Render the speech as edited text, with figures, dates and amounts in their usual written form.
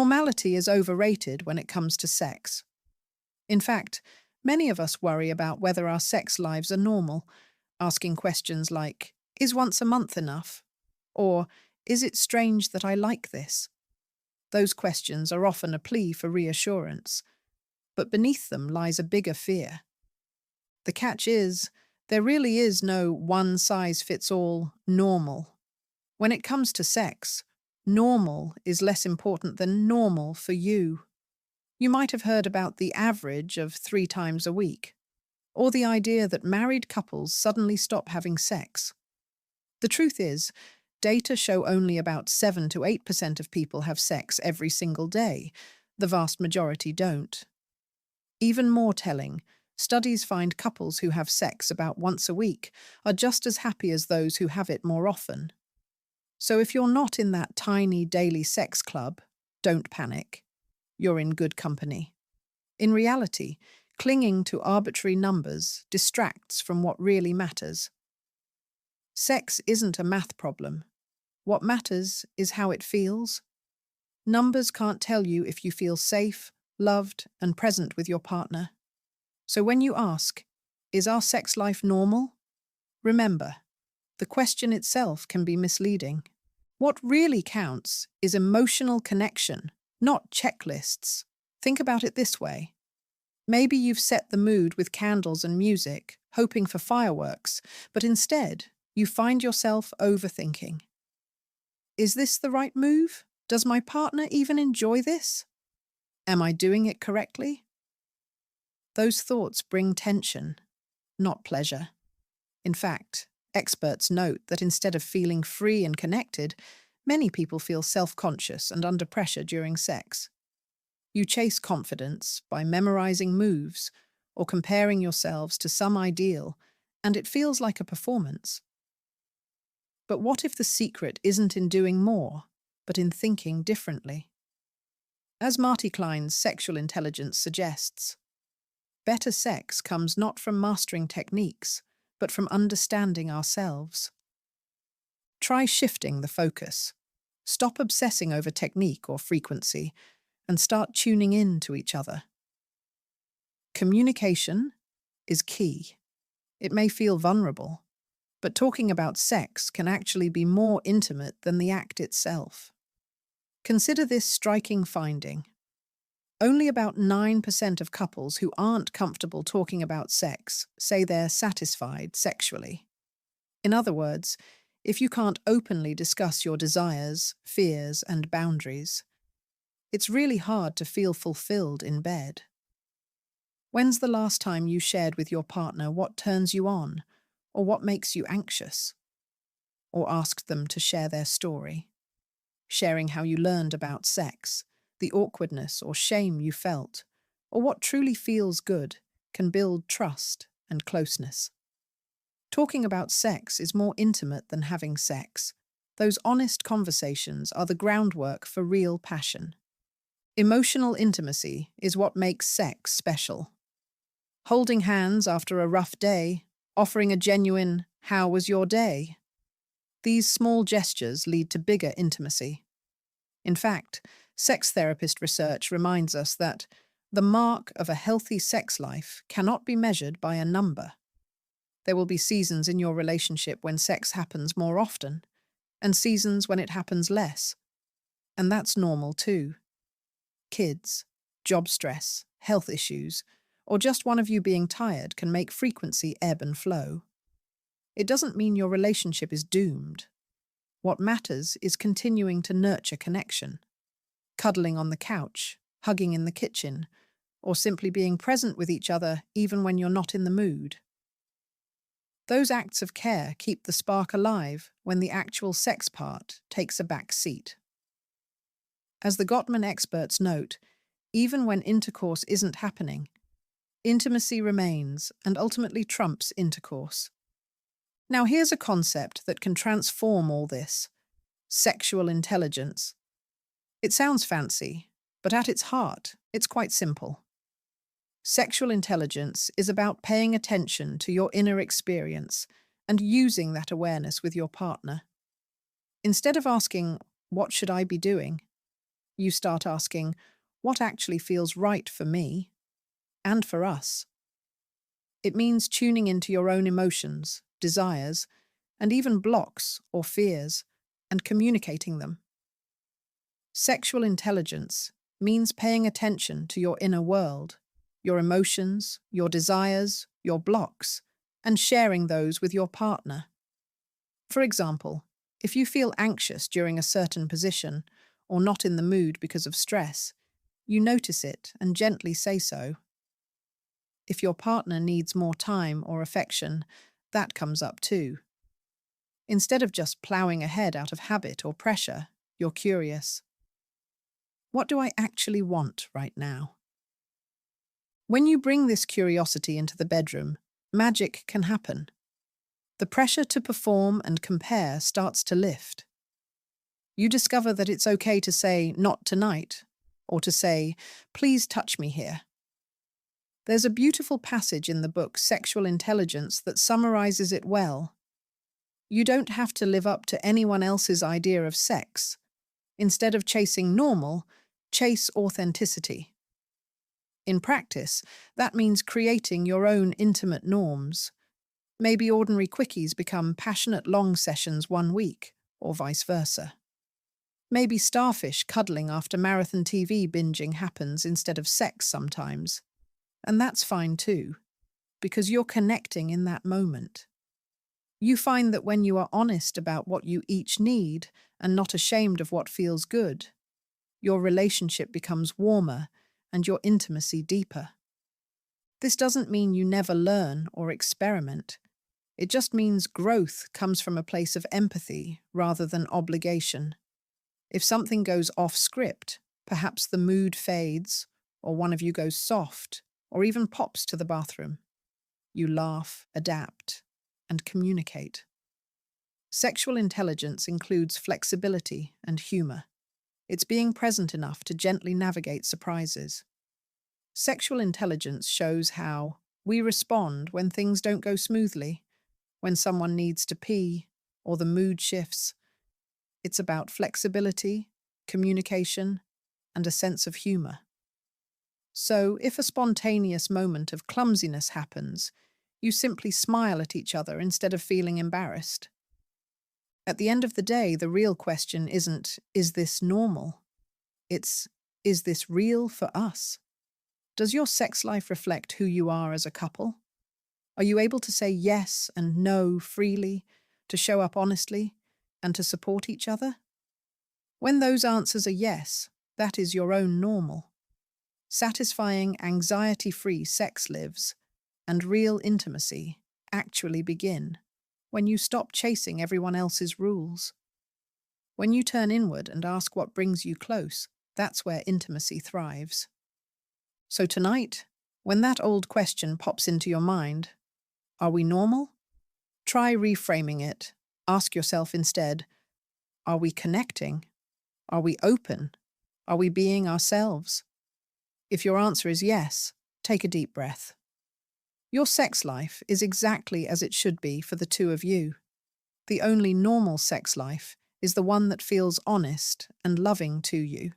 Normality is overrated when it comes to sex. In fact, many of us worry about whether our sex lives are normal, asking questions like, is once a month enough? Or, is it strange that I like this? Those questions are often a plea for reassurance, but beneath them lies a bigger fear. The catch is, there really is no one-size-fits-all normal. When it comes to sex, normal is less important than normal for you. You might have heard about the average of 3 times a week, or the idea that married couples suddenly stop having sex. The truth is, data show only about 7 to 8% of people have sex every single day. The vast majority don't. Even more telling, studies find couples who have sex about once a week are just as happy as those who have it more often. So if you're not in that tiny daily sex club, don't panic. You're in good company. In reality, clinging to arbitrary numbers distracts from what really matters. Sex isn't a math problem. What matters is how it feels. Numbers can't tell you if you feel safe, loved, and present with your partner. So when you ask, is our sex life normal? Remember, the question itself can be misleading. What really counts is emotional connection, not checklists. Think about it this way. Maybe you've set the mood with candles and music, hoping for fireworks, but instead, you find yourself overthinking. Is this the right move? Does my partner even enjoy this? Am I doing it correctly? Those thoughts bring tension, not pleasure. In fact, experts note that instead of feeling free and connected, many people feel self-conscious and under pressure during sex. You chase confidence by memorizing moves or comparing yourselves to some ideal, and it feels like a performance. But what if the secret isn't in doing more, but in thinking differently? As Marty Klein's sexual intelligence suggests, better sex comes not from mastering techniques, but from understanding ourselves. Try shifting the focus. Stop obsessing over technique or frequency, and start tuning in to each other. Communication is key. It may feel vulnerable, but talking about sex can actually be more intimate than the act itself. Consider this striking finding. Only about 9% of couples who aren't comfortable talking about sex say they're satisfied sexually. In other words, if you can't openly discuss your desires, fears, and boundaries, it's really hard to feel fulfilled in bed. When's the last time you shared with your partner what turns you on, or what makes you anxious? Or asked them to share their story? Sharing how you learned about sex, the awkwardness or shame you felt, or what truly feels good, can build trust and closeness. Talking about sex is more intimate than having sex. Those honest conversations are the groundwork for real passion. Emotional intimacy is what makes sex special. Holding hands after a rough day, offering a genuine, "How was your day?" These small gestures lead to bigger intimacy. In fact, sex therapist research reminds us that the mark of a healthy sex life cannot be measured by a number. There will be seasons in your relationship when sex happens more often, and seasons when it happens less. And that's normal too. Kids, job stress, health issues, or just one of you being tired can make frequency ebb and flow. It doesn't mean your relationship is doomed. What matters is continuing to nurture connection. Cuddling on the couch, hugging in the kitchen, or simply being present with each other even when you're not in the mood. Those acts of care keep the spark alive when the actual sex part takes a back seat. As the Gottman experts note, even when intercourse isn't happening, intimacy remains and ultimately trumps intercourse. Now here's a concept that can transform all this: sexual intelligence. It sounds fancy, but at its heart, it's quite simple. Sexual intelligence is about paying attention to your inner experience and using that awareness with your partner. Instead of asking, "What should I be doing?" You start asking, what actually feels right for me and for us? It means tuning into your own emotions, desires, and even blocks or fears, and communicating them. Sexual intelligence means paying attention to your inner world, your emotions, your desires, your blocks, and sharing those with your partner. For example, if you feel anxious during a certain position or not in the mood because of stress, you notice it and gently say so. If your partner needs more time or affection, that comes up too. Instead of just ploughing ahead out of habit or pressure, you're curious. What do I actually want right now? When you bring this curiosity into the bedroom, magic can happen. The pressure to perform and compare starts to lift. You discover that it's okay to say, "not tonight," or to say, "please touch me here." There's a beautiful passage in the book Sexual Intelligence that summarizes it well. You don't have to live up to anyone else's idea of sex. Instead of chasing normal, chase authenticity. In practice, that means creating your own intimate norms. Maybe ordinary quickies become passionate long sessions one week, or vice versa. Maybe starfish cuddling after marathon TV binging happens instead of sex sometimes. And that's fine too, because you're connecting in that moment. You find that when you are honest about what you each need and not ashamed of what feels good, your relationship becomes warmer and your intimacy deeper. This doesn't mean you never learn or experiment. It just means growth comes from a place of empathy rather than obligation. If something goes off script, perhaps the mood fades, or one of you goes soft, or even pops to the bathroom. You laugh, adapt, and communicate. Sexual intelligence includes flexibility and humor. It's being present enough to gently navigate surprises. Sexual intelligence shows how we respond when things don't go smoothly, when someone needs to pee, or the mood shifts. It's about flexibility, communication, and a sense of humor. So, if a spontaneous moment of clumsiness happens, you simply smile at each other instead of feeling embarrassed. At the end of the day, the real question isn't, is this normal? It's, is this real for us? Does your sex life reflect who you are as a couple? Are you able to say yes and no freely, to show up honestly, and to support each other? When those answers are yes, that is your own normal. Satisfying, anxiety-free sex lives and real intimacy actually begin when you stop chasing everyone else's rules. When you turn inward and ask what brings you close, that's where intimacy thrives. So tonight, when that old question pops into your mind, are we normal? Try reframing it. Ask yourself instead, are we connecting? Are we open? Are we being ourselves? If your answer is yes, take a deep breath. Your sex life is exactly as it should be for the two of you. The only normal sex life is the one that feels honest and loving to you.